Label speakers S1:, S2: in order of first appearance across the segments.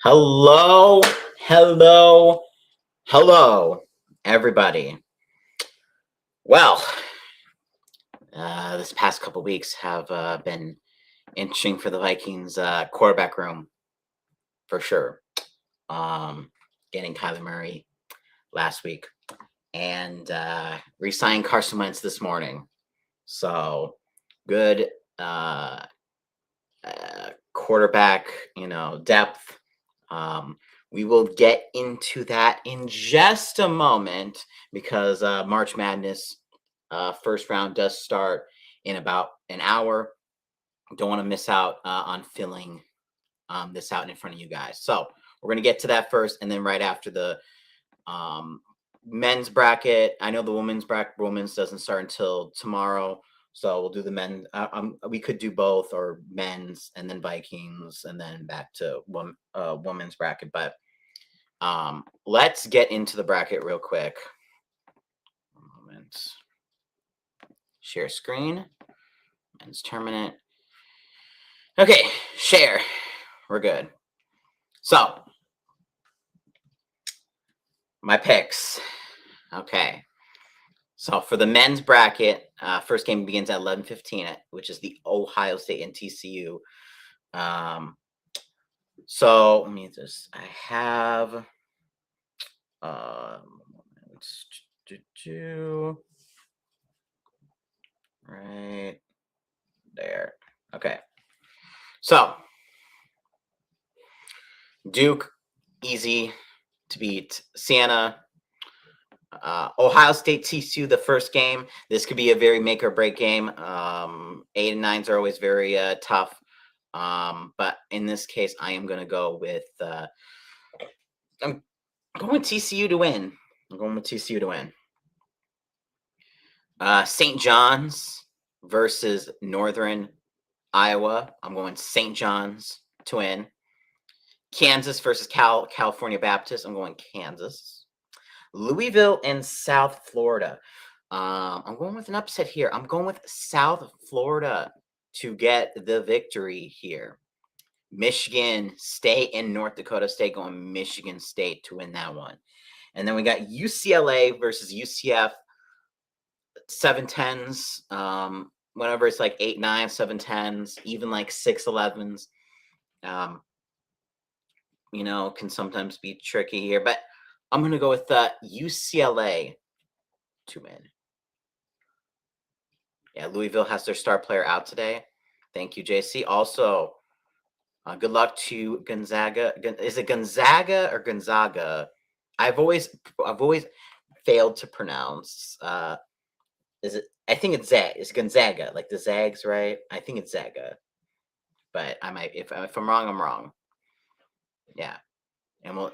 S1: Hello, hello, hello, everybody. Well, this past couple weeks have been interesting for the Vikings quarterback room for sure. Getting Kyler Murray last week and re-signing Carson Wentz this morning. So good quarterback, depth. We will get into that in just a moment because March Madness first round does start in about an hour. Don't want to miss out on filling this out in front of you guys. So we're going to get to that first, and then right after the men's bracket. I know the women's doesn't start until tomorrow. So we'll do the men. We could do both, or men's and then Vikings, and then back to women's bracket. But let's get into the bracket real quick. One moment. Share screen. Men's tournament. Okay, share. We're good. So my picks. Okay. So for the men's bracket, first game begins at 11:15, which is the Ohio State and TCU. So let me just, I have, right there. Okay. So Duke, easy to beat. Siena. Ohio State TCU, the first game. This could be a very make or break game. 8 and 9s are always very tough. But in this case, I am going to go with I'm going with TCU to win. St. John's versus Northern Iowa. I'm going St. John's to win. Kansas versus California Baptist. I'm going Kansas. Louisville and South Florida. I'm going with an upset here. I'm going with South Florida to get the victory here. Michigan State and North Dakota State, going Michigan State to win that one. And then we got UCLA versus UCF, 7-10s. Whenever it's like 8-9, 7-10s, even like 6-11s. Can sometimes be tricky here, but I'm going to go with UCLA to win. Yeah, Louisville has their star player out today. Thank you, JC. Also, good luck to Gonzaga. Is it Gonzaga or Gonzaga? I've always failed to pronounce. Is it? I think it's It's Gonzaga, like the Zags, right? I think it's Zaga, but I might. If I'm wrong, I'm wrong. Yeah, and we'll.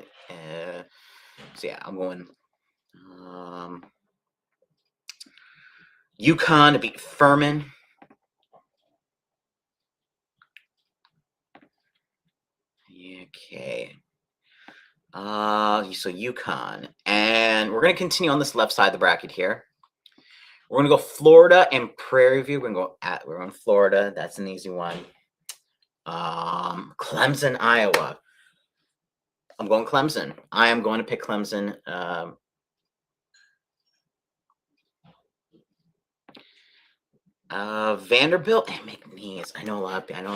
S1: So yeah, I'm going. UConn to beat Furman. Okay. So UConn. And we're going to continue on this left side of the bracket here. We're going to go Florida and Prairie View. We're going Florida. That's an easy one. Clemson, Iowa. I'm going Clemson. I am going to pick Clemson. Vanderbilt and McNeese. I know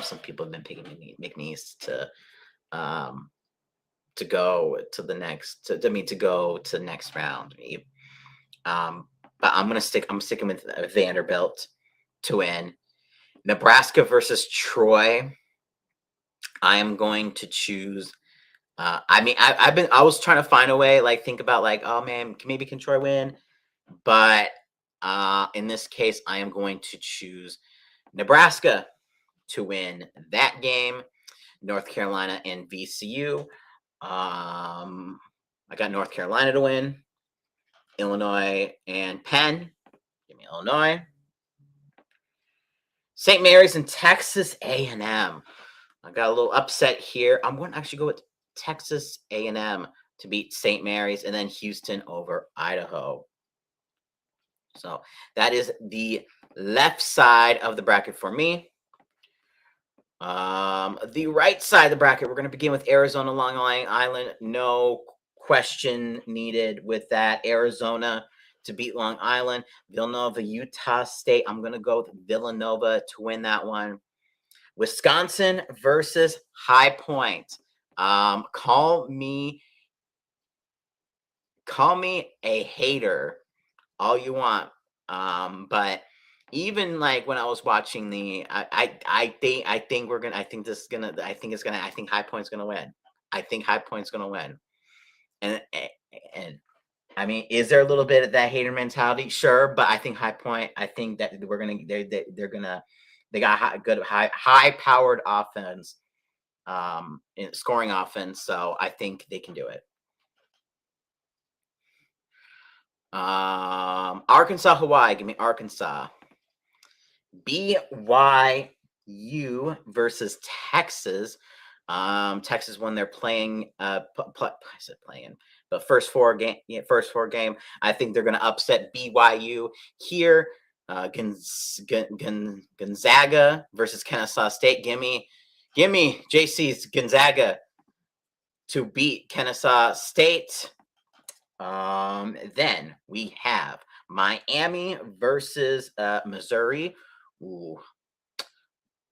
S1: some people have been picking McNeese to go to the next round. But I'm sticking with Vanderbilt to win. Nebraska versus Troy. I am going to choose. I was trying to find a way, think about oh man, maybe can Troy win? But in this case, I am going to choose Nebraska to win that game. North Carolina and VCU. I got North Carolina to win. Illinois and Penn. Give me Illinois. St. Mary's and Texas A&M. I got a little upset here. I'm going to actually go with Texas A&M to beat St. Mary's, and then Houston over Idaho. So that is the left side of the bracket for me. The right side of the bracket, we're going to begin with Arizona Long Island. No question needed with that. Arizona to beat Long Island. Villanova, Utah State. I'm going to go with Villanova to win that one. Wisconsin versus High Point. Call me a hater all you want. But even like when I was watching I think we're gonna I think this is gonna I think it's gonna I think High Point's gonna win. I think High Point's gonna win. And I mean, is there a little bit of that hater mentality? Sure, but I think High Point. I think that they're gonna they got high powered offense, in scoring offense. So I think they can do it. Arkansas, Hawaii. Give me Arkansas. BYU versus Texas. Texas won their playing. I said playing, but first four game. I think they're going to upset BYU here. Gonzaga versus Kennesaw State. Give me JC's Gonzaga to beat Kennesaw State. Then we have Miami versus Missouri. Ooh.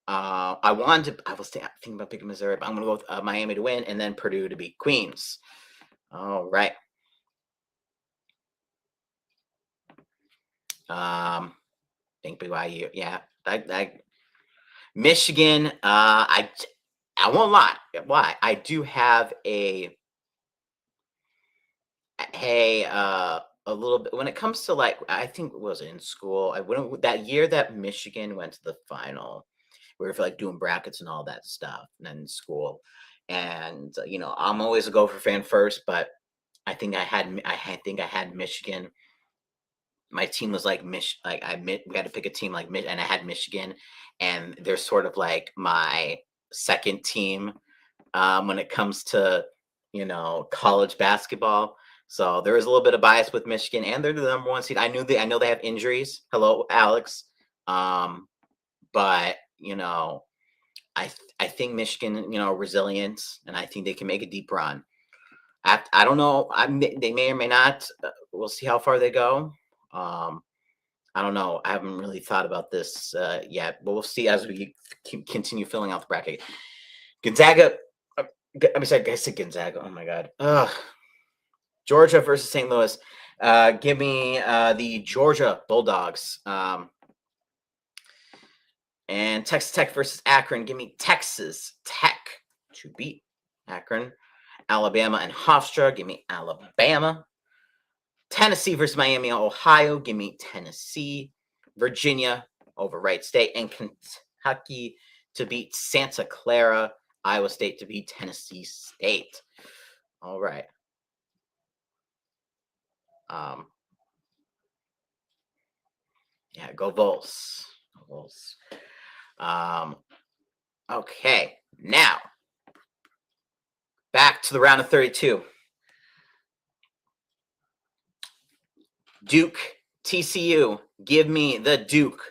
S1: I was thinking about picking Missouri, but I'm going to go with Miami to win, and then Purdue to beat Queens. All right. Think BYU. Yeah. Michigan. I won't lie. Why? I do have a little bit when it comes to like I think it was in school. I went that year that Michigan went to the final. We were like doing brackets and all that stuff, and then in school. And I'm always a Gopher fan first, but I think I had Michigan. My team was like we had to pick a team like and I had Michigan, and they're sort of like my second team when it comes to college basketball. So there is a little bit of bias with Michigan, and they're the number one seed. I know they have injuries. Hello, Alex. But I think Michigan, resilient, and I think they can make a deep run. I don't know. They may or may not. We'll see how far they go. I don't know. I haven't really thought about this yet, but we'll see as we continue filling out the bracket. Gonzaga. I'm sorry, I said Gonzaga. Oh my God. Georgia versus St. Louis. Give me the Georgia Bulldogs. And Texas Tech versus Akron. Give me Texas Tech to beat Akron. Alabama and Hofstra. Give me Alabama. Tennessee versus Miami, Ohio. Give me Tennessee. Virginia over Wright State. And Kentucky to beat Santa Clara. Iowa State to beat Tennessee State. All right. Yeah, go Vols. Go Vols. Okay, now back to the round of 32. Duke, TCU. Give me the Duke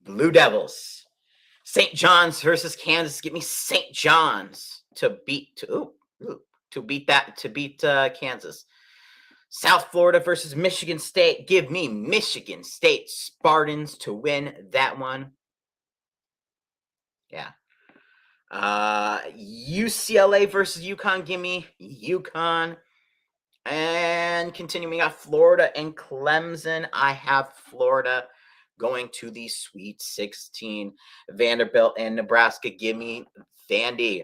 S1: Blue Devils. St. John's versus Kansas. Give me St. John's to beat Kansas. South Florida versus Michigan State. Give me Michigan State Spartans to win that one. Yeah. UCLA versus UConn. Give me UConn. And continuing, we got Florida and Clemson. I have Florida going to the Sweet 16. Vanderbilt and Nebraska. Give me Vandy.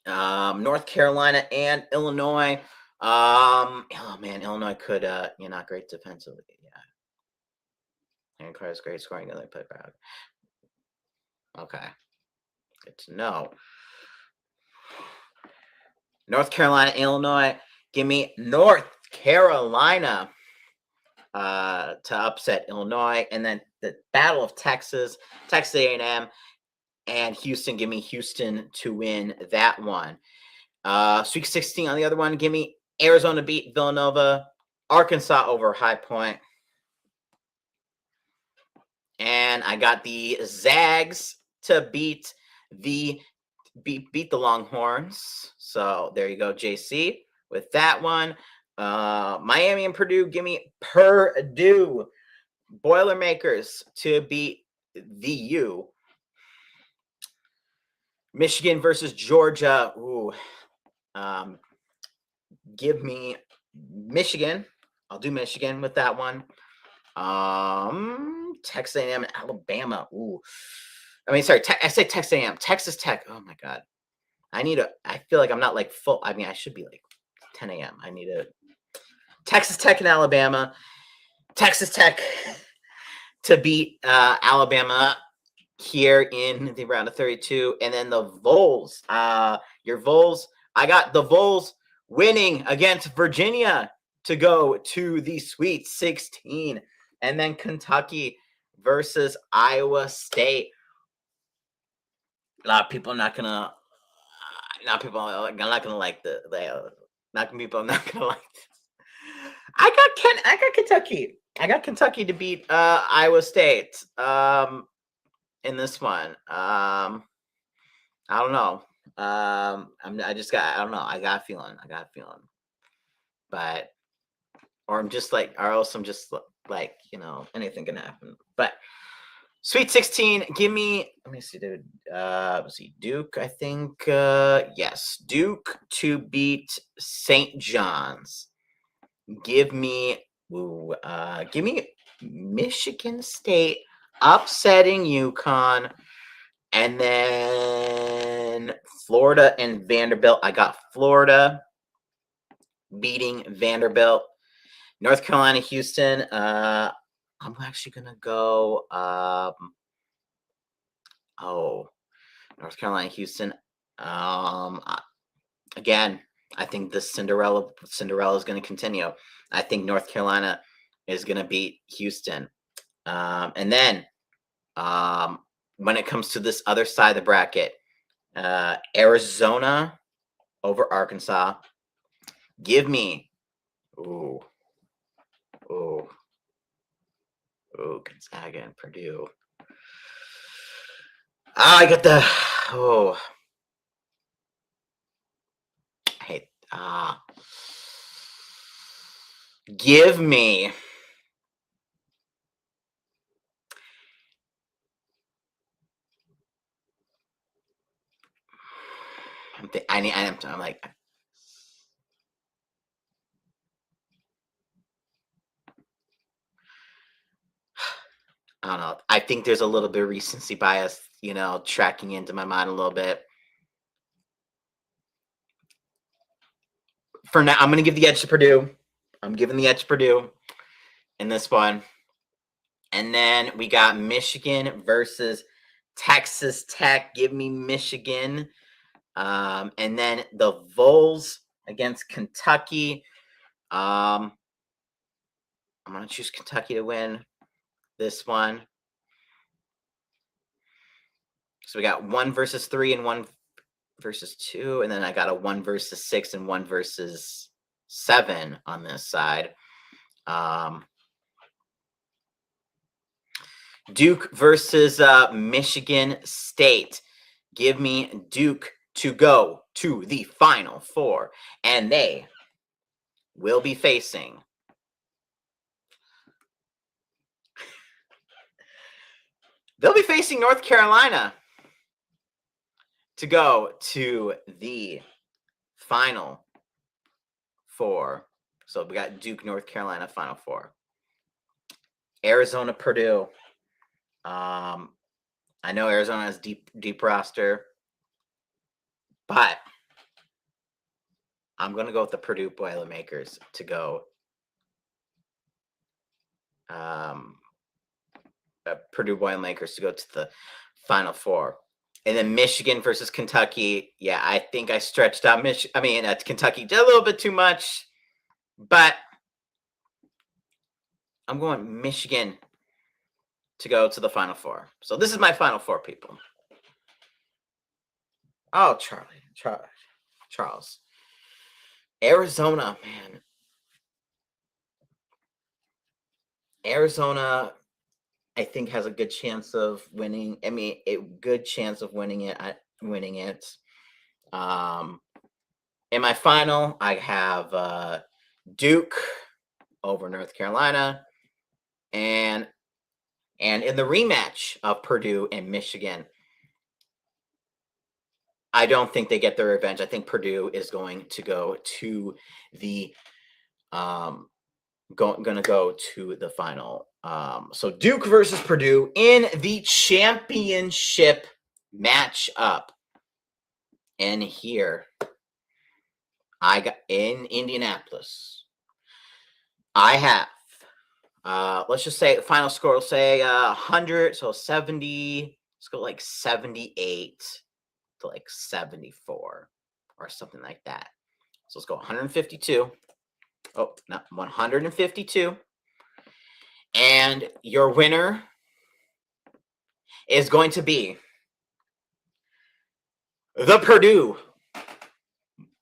S1: North Carolina and Illinois. Oh man, Illinois could not great defensively. Yeah. And Carter's great scoring. They play bad. Okay. Good to know. North Carolina, Illinois. Give me North Carolina to upset Illinois. And then the Battle of Texas, Texas A&M, and Houston. Give me Houston to win that one. Sweet 16 on the other one. Give me Arizona beat Villanova. Arkansas over High Point. And I got the Zags to beat the Longhorns. So there you go, JC, with that one. Miami and Purdue, give me Purdue. Boilermakers to beat the U. Michigan versus Georgia. Ooh. Give me Michigan. I'll do Michigan with that one. Texas A&M and Alabama. Ooh. I say Texas A&M. Texas Tech. Oh my God. I feel like I'm not like full. I mean, I should be like 10 a.m. I need a Texas Tech and Alabama. Texas Tech to beat Alabama here in the round of 32. And then the Vols. Your Vols. I got the Vols winning against Virginia to go to the Sweet 16. And then Kentucky versus Iowa State. A lot of people are not gonna like this. I got Kentucky. I got Kentucky to beat Iowa State in this one. I don't know. I don't know. I got a feeling. But or I'm just like, or else I'm just like, anything can happen. But Sweet 16, give me, let me see, dude. Let's see, Duke, I think, yes, Duke to beat St. John's. Give me Michigan State upsetting UConn, and then Florida and Vanderbilt. I got Florida beating Vanderbilt. North Carolina, Houston. I'm actually gonna go. North Carolina, Houston. Again, I think the Cinderella is going to continue. I think North Carolina is going to beat Houston. And then when it comes to this other side of the bracket, Arizona over Arkansas. Give me, Gonzaga and Purdue. I got the, hey, give me I'm like, I don't know. I think there's a little bit of recency bias, tracking into my mind a little bit. For now, I'm going to give the edge to Purdue. I'm giving the edge to Purdue in this one. And then we got Michigan versus Texas Tech. Give me Michigan. And then the Vols against Kentucky. I'm going to choose Kentucky to win this one. So we got 1 versus 3 and 1 versus 2. And then I got a 1 versus 6 and 1 versus 7 on this side. Duke versus Michigan State. Give me Duke to go to the Final Four. And they will be facing North Carolina to go to the Final Four. So we got Duke, North Carolina, Final Four. Arizona, Purdue. I know Arizona has deep roster, but I'm going to go with the Purdue Boilermakers to go. Purdue Boilermakers to go to the Final Four. And then Michigan versus Kentucky. Yeah, I think I stretched out Kentucky a little bit too much, but I'm going Michigan to go to the Final Four. So this is my Final Four, people. Oh, Charles. Arizona, man. Arizona I think has a good chance of winning. I mean, a good chance of winning it. Winning it. In my final, I have Duke over North Carolina, and in the rematch of Purdue and Michigan, I don't think they get their revenge. I think Purdue is going to go to the going to go to the final. So Duke versus Purdue in the championship matchup. And here I got in Indianapolis. I have let's just say the final score will say 100, so 70. Let's go like 78 to like 74 or something like that. So let's go 152. Oh, no, 152. And your winner is going to be the Purdue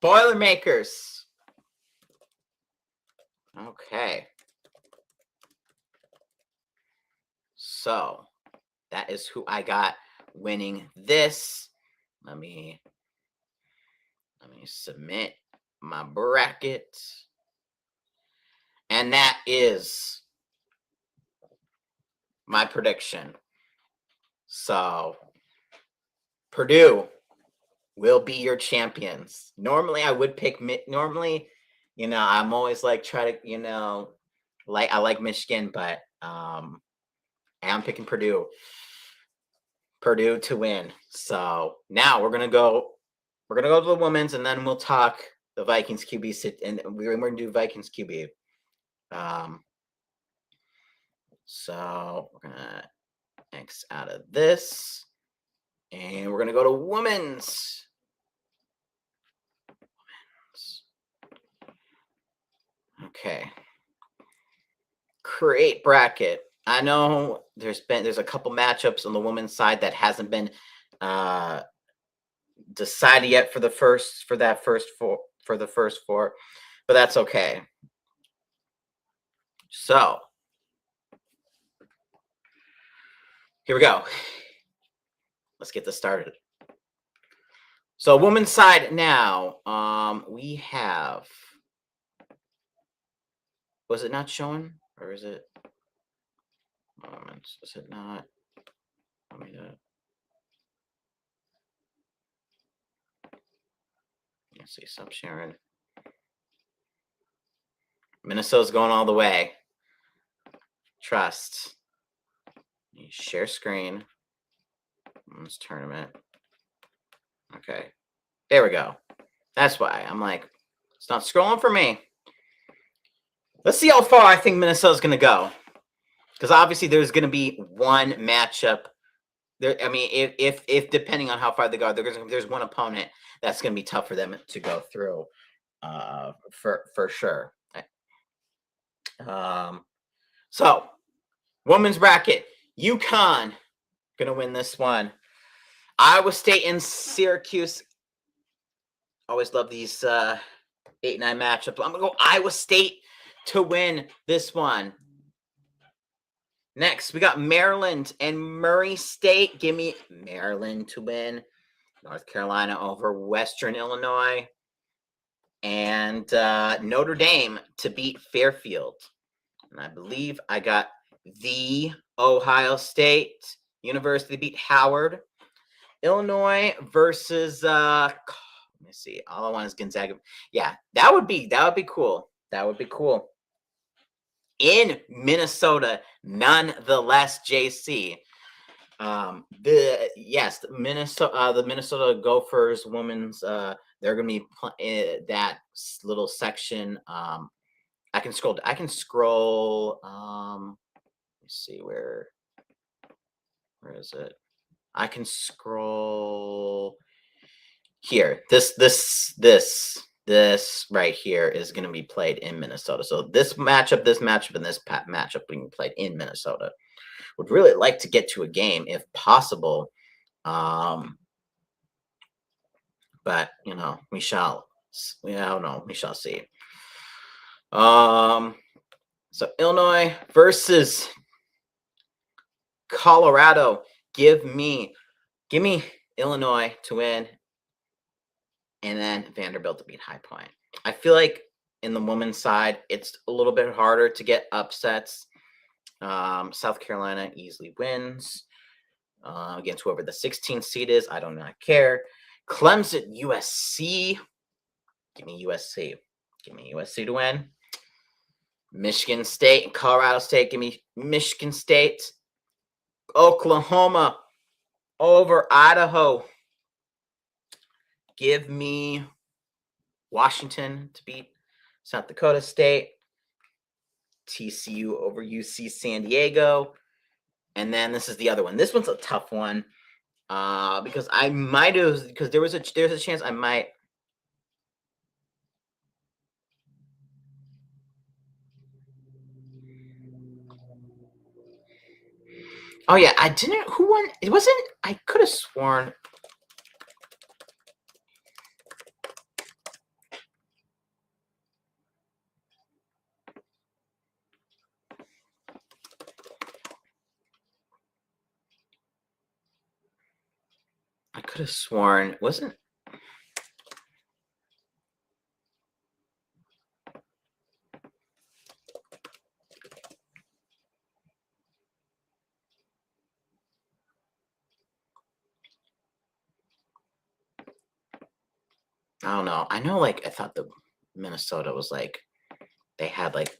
S1: Boilermakers. Okay. So that is who I got winning this. Let me submit my bracket. And that is my prediction. So Purdue will be your champions. Normally I would pick normally, I'm always like try to, I like Michigan, but I am picking Purdue to win. So now we're gonna go to the women's, and then we'll talk the Vikings QB and we're gonna do Vikings QB. So we're gonna X out of this, and we're gonna go to women's. Okay. Create bracket. I know there's a couple matchups on the women's side that hasn't been decided yet for the first four, but that's okay. So here we go. Let's get this started. So women's side now, we have. Was it not showing, or is it? Moments. Is it not? Let me know. Let's see. Stop sharing. Minnesota's going all the way. Trust. Share screen. Women's tournament. Okay. There we go. That's why I'm like, it's not scrolling for me. Let's see how far I think Minnesota's going to go. Because obviously there's going to be one matchup. There, I mean, if depending on how far they go, there's one opponent that's going to be tough for them to go through, for sure. So, women's bracket, UConn going to win this one. Iowa State and Syracuse. Always love these 8-9 matchups. I'm going to go Iowa State to win this one. Next, we got Maryland and Murray State. Give me Maryland to win. North Carolina over Western Illinois. And Notre Dame to beat Fairfield. And I believe I got the Ohio State University to beat Howard. Illinois versus let me see. All I want is Gonzaga. Yeah, that would be cool. That would be cool. In Minnesota, nonetheless, JC. The Minnesota Gophers women's. They're gonna be that little section. I can scroll. Let's see where is it? I can scroll here. This right here is going to be played in Minnesota. So this matchup, and this matchup being played in Minnesota. Would really like to get to a game if possible. But we shall. I don't know. We shall see. So Illinois versus Colorado, give me Illinois to win, and then Vanderbilt to beat High Point. I feel like in the women's side, it's a little bit harder to get upsets. South Carolina easily wins against whoever the 16th seed is. I do not care. Clemson, USC. Give me USC. Give me USC to win. Michigan State and Colorado State. Give me Michigan State. Oklahoma over Idaho. Give me Washington to beat South Dakota State. TCU over UC San Diego. And then this is the other one. This one's a tough one because I might have, because there's a chance I might. Oh yeah, I didn't. Who won? It wasn't. I could have sworn. I could have sworn. Wasn't. I don't know. I know, like, I thought the Minnesota was like, they had like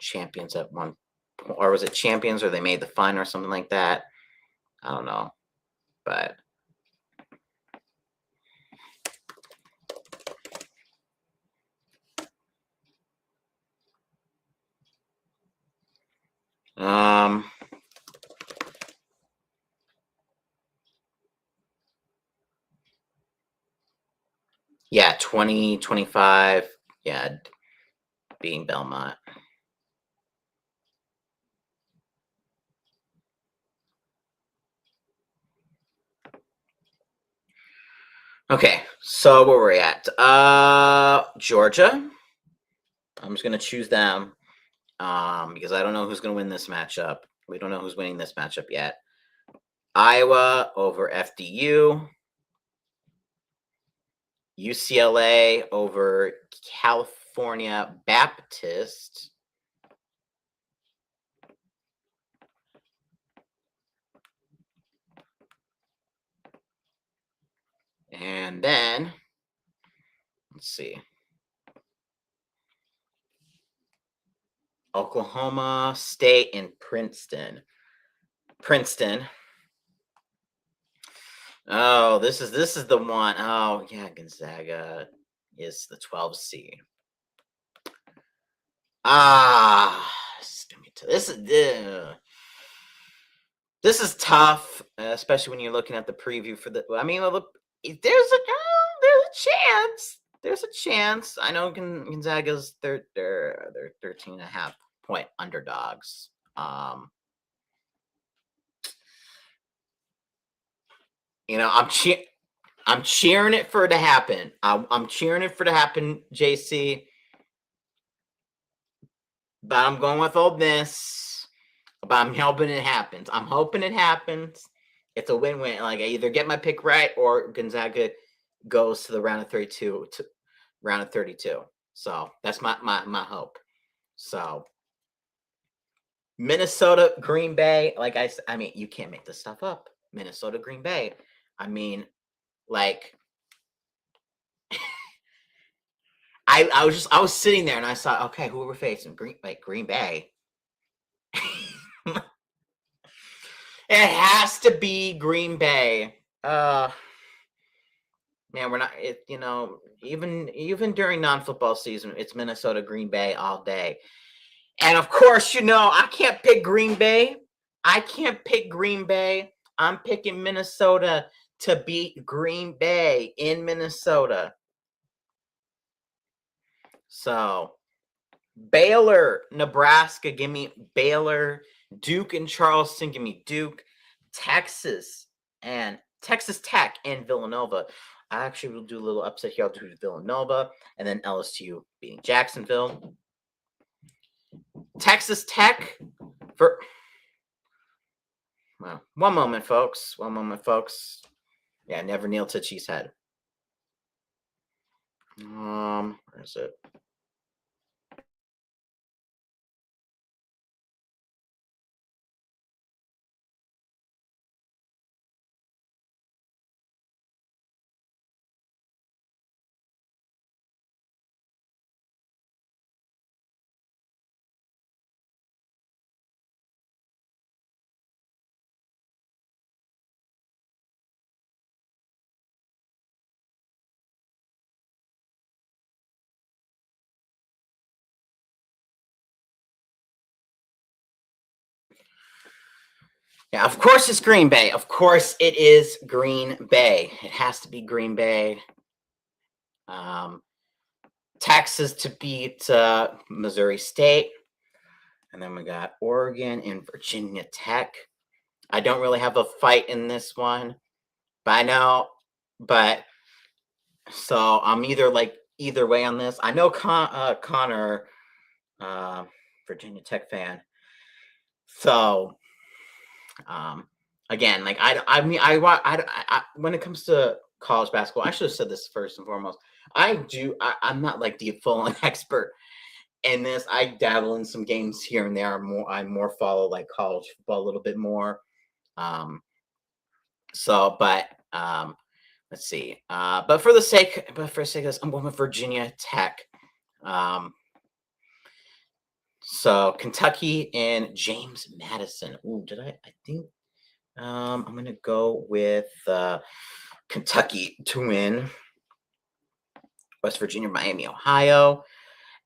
S1: champions at one point, or was it champions, or they made the final or something like that? I don't know, but yeah, 2025, yeah, being Belmont. Okay, so where we're at, Georgia. I'm just gonna choose them because I don't know who's gonna win this matchup. We don't know who's winning this matchup yet. Iowa over FDU. UCLA over California Baptist. And then, let's see. Oklahoma State and Princeton. Oh, this is the one. Oh, yeah, Gonzaga is the 12 seed. This is tough, especially when you're looking at the preview for the. I mean, there's a chance. There's a chance. I know Gonzaga's they're 13.5-point underdogs. I'm cheering it for it to happen. I'm cheering it for it to happen, JC. But I'm going with Ole Miss. But I'm hoping it happens. It's a win-win. Like, I either get my pick right or Gonzaga goes to the round of 32. So that's my hope. So Minnesota, Green Bay. Like I mean, you can't make this stuff up. Minnesota, Green Bay. I mean, like, I was sitting there and I saw, okay, who are we facing? Green Bay. It has to be Green Bay. Man, we're not. Even during non-football season, it's Minnesota, Green Bay all day. And of course, I can't pick Green Bay. I'm picking Minnesota to beat Green Bay in Minnesota. So, Baylor, Nebraska, give me Baylor. Duke and Charleston, give me Duke. Texas Tech and Villanova. I actually will do a little upset here. I'll do Villanova, and then LSU beating Jacksonville. Texas Tech for Well, one moment, folks. One moment, folks. Yeah, never kneel to Cheesehead. Where is it? Yeah, of course it's Green Bay. Of course it is Green Bay. It has to be Green Bay. Texas to beat Missouri State. And then we got Oregon and Virginia Tech. I don't really have a fight in this one, but I know, but so I'm either way on this. I know Connor, uh, Virginia Tech fan. So again, like I mean, I when it comes to college basketball, I should have said this first and foremost. I'm not like the full expert in this. I dabble in some games here and there. I more follow like college football a little bit more. Um, but let's see. But for sake of this, I'm going with Virginia Tech. So Kentucky and James Madison. Ooh, did I think I'm gonna go with Kentucky to win. West Virginia, Miami, Ohio,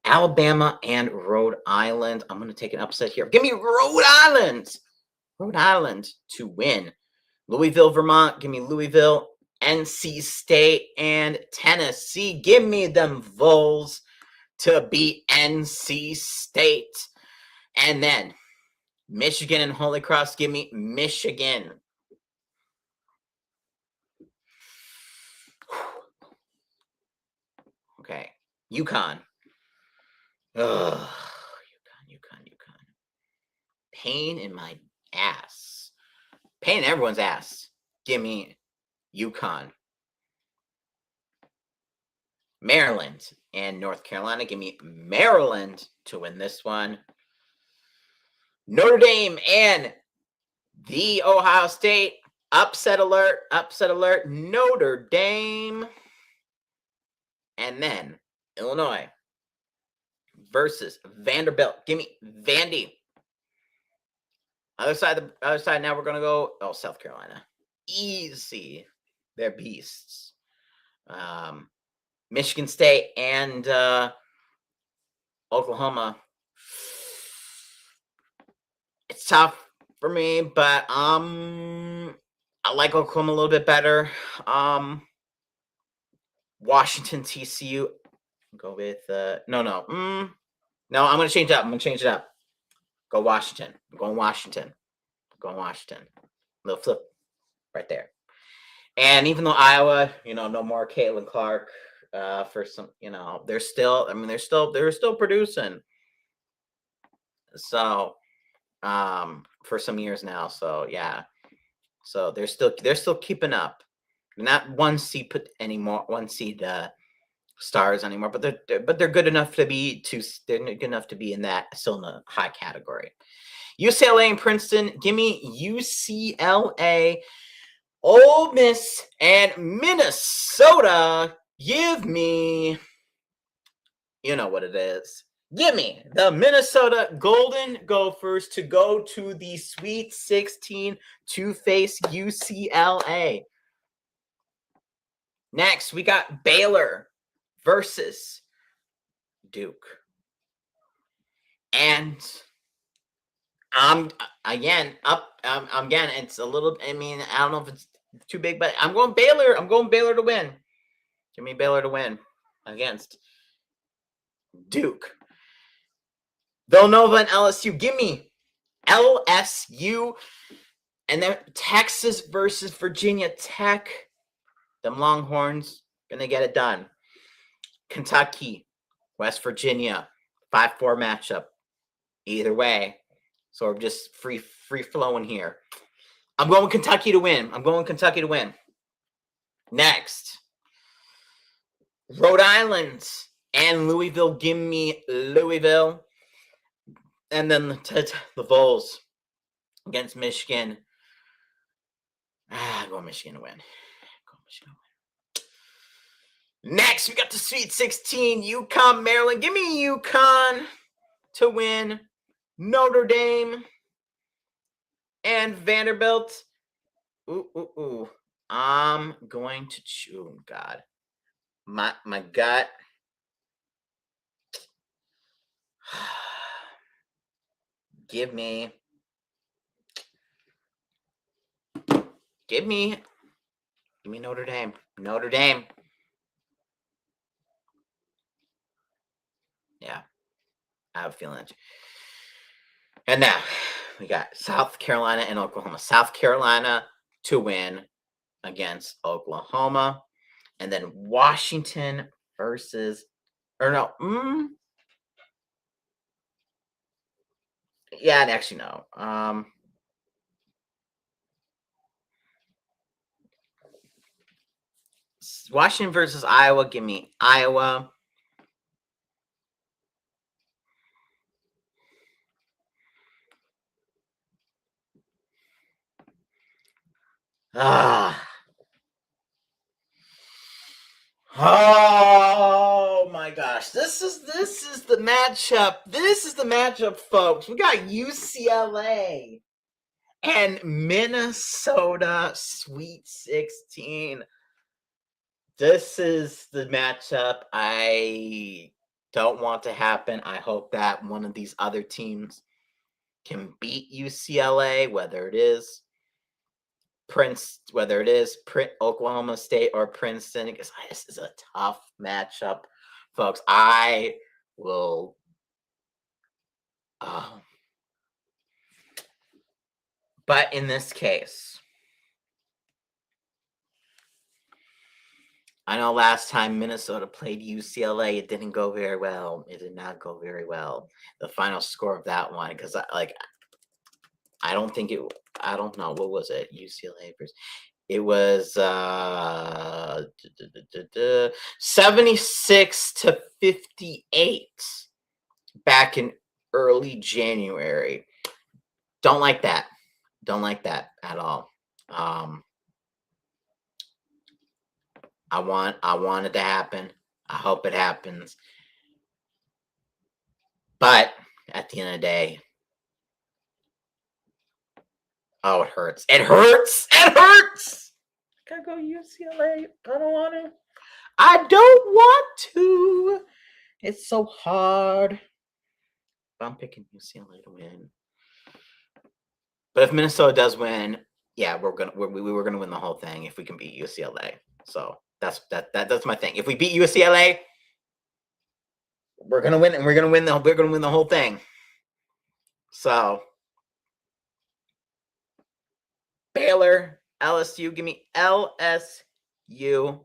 S1: Alabama, and Rhode Island. I'm gonna take an upset here. Give me Rhode Island. Rhode Island to win. Louisville, Vermont. Give me Louisville. NC State and Tennessee. Give me them Vols to beat NC State. And then Michigan and Holy Cross. Give me Michigan. Okay. UConn. Ugh. UConn. Pain in my ass. Pain in everyone's ass. Give me UConn. Maryland and North Carolina. Give me Maryland to win this one. Notre Dame and the Ohio State. Upset alert. Notre Dame. And then Illinois versus Vanderbilt. Give me Vandy. Other side. Now we're gonna go. Oh, South Carolina. Easy. They're beasts. Michigan State and Oklahoma. It's tough for me, but I like Oklahoma a little bit better. Washington, TCU. Go with no. I'm gonna change it up. Go Washington. I'm going Washington. Little flip right there. And even though Iowa, no more Caitlin Clark for some, they're still producing. So for some years now. So yeah. So they're still keeping up. Not one seed stars anymore, but they're good enough to be in that still in the high category. UCLA and Princeton. Give me UCLA. Ole Miss and Minnesota. Give me, you know what it is. Give me the Minnesota Golden Gophers to go to the Sweet 16 to face UCLA. Next, we got Baylor versus Duke. And again, it's a little, I don't know if it's too big, but I'm going Baylor. I'm going Baylor to win. Give me Baylor to win against Duke. Villanova and LSU. Give me LSU. And then Texas versus Virginia Tech. Them Longhorns gonna get it done. Kentucky, West Virginia, 5-4 matchup. Either way. So we're just free flowing here. I'm going Kentucky to win. I'm going Kentucky to win. Next, Rhode Island and Louisville. Give me Louisville. And then the Vols against Michigan. I'm going Michigan to win. Next, we got the Sweet 16, UConn, Maryland. Give me UConn to win. Notre Dame and Vanderbilt. Ooh. I'm going to choose. Oh, God. My gut. Give me Notre Dame. Notre Dame. Yeah, I have a feeling that. And now we got South Carolina and Oklahoma. South Carolina to win against Oklahoma. And then Washington versus, or no, yeah, actually no. Washington versus Iowa. Give me Iowa. Oh my gosh. This is the matchup. This is the matchup, folks. We got UCLA and Minnesota Sweet 16. This is the matchup I don't want to happen. I hope that one of these other teams can beat UCLA, whether it is Oklahoma State or Princeton, because this is a tough matchup, folks. I will. But in this case, I know last time Minnesota played UCLA, it didn't go very well. It did not go very well. The final score of that one, because I don't think it. I don't know, what was it? UCLA versus. It was 76-58 back in early January. Don't like that. Don't like that at all. I want it to happen. I hope it happens. But at the end of the day, it hurts. It hurts. It hurts. I gotta go UCLA. I don't want to. I don't want to. It's so hard. But I'm picking UCLA to win. But if Minnesota does win, yeah, we were gonna win the whole thing if we can beat UCLA. So that's my thing. If we beat UCLA, we're gonna win, and we're gonna win the whole thing. So Baylor, LSU, give me LSU.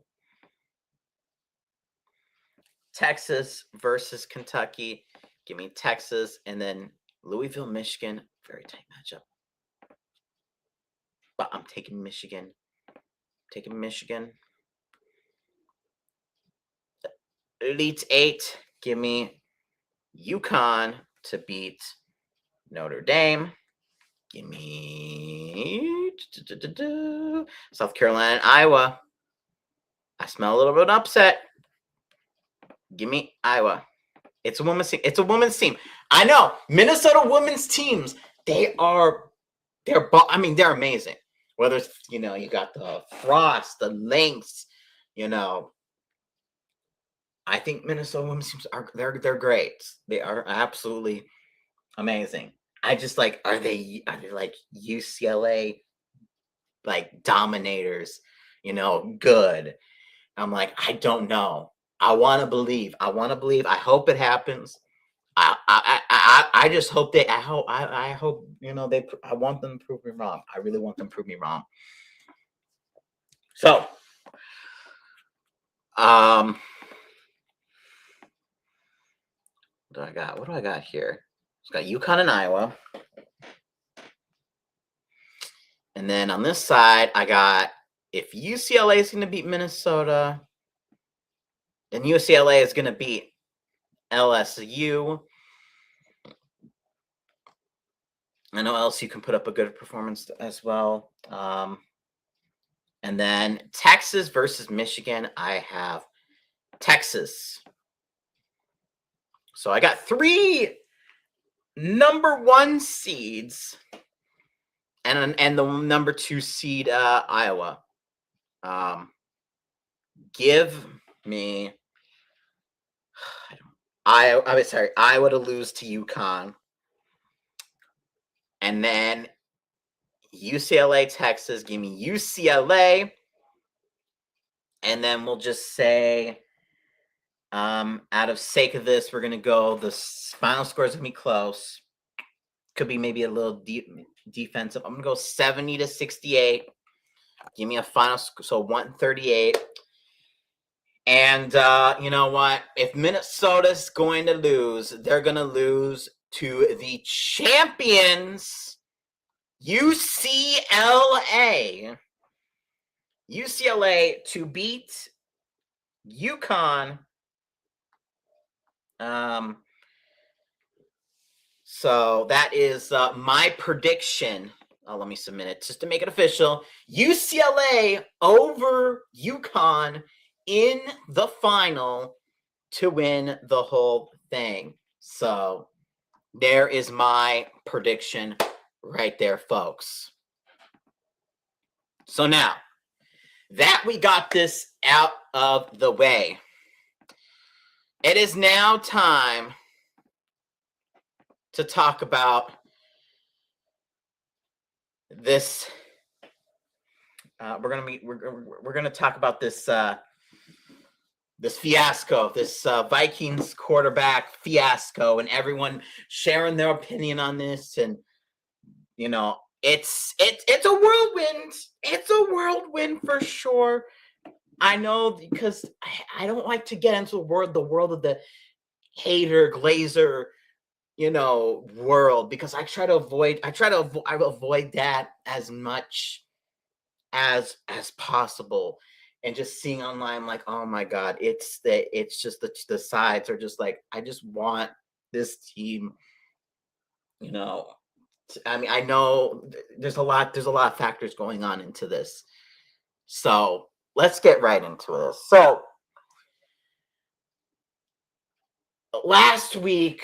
S1: Texas versus Kentucky, give me Texas, and then Louisville, Michigan, very tight matchup. But I'm taking Michigan. Elite Eight, give me UConn to beat Notre Dame. Give me South Carolina and Iowa. I smell a little bit of an upset. Give me Iowa. It's a women's team. It's a women's team. I know. Minnesota women's teams, they're amazing. Whether it's, you got the Frost, the Lynx, I think Minnesota women's teams they're great. They are absolutely amazing. I just are they like UCLA dominators, good. I'm I don't know. I want to believe. I hope it happens. I just hope I hope I want them to prove me wrong. I really want them to prove me wrong. So, what do I got? What do I got here? It's got UConn and Iowa. And then on this side, I got if UCLA is going to beat Minnesota, then UCLA is going to beat LSU. I know LSU can put up a good performance as well. And then Texas versus Michigan, I have Texas. So I got 3 number 1 seeds and the number 2 seed Iowa. Give me Iowa to lose to UConn. And then UCLA, Texas, give me UCLA. And then we'll just say, out of sake of this, we're going to go, the final score is going to be close. Could be maybe a little defensive. I'm going to go 70-68. Give me a final score, so 138. And you know what? If Minnesota's going to lose, they're going to lose to the champions, UCLA. UCLA to beat UConn. So that is my prediction. Let me submit it just to make it official. UCLA over UConn in the final to win the whole thing. So there is my prediction right there, folks. So now that we got this out of the way, it is now time to talk about this. We're gonna talk about this this fiasco, this Vikings quarterback fiasco, and everyone sharing their opinion on this. And you know, it's a whirlwind. It's a whirlwind for sure. I know, because I don't like to get into the world of the hater glazer, world, because I avoid that as much as possible. And just seeing online, like, oh my God, it's just the sides are just like, I just want this team, I mean, I know there's a lot of factors going on into this. So let's get right into this. So last week,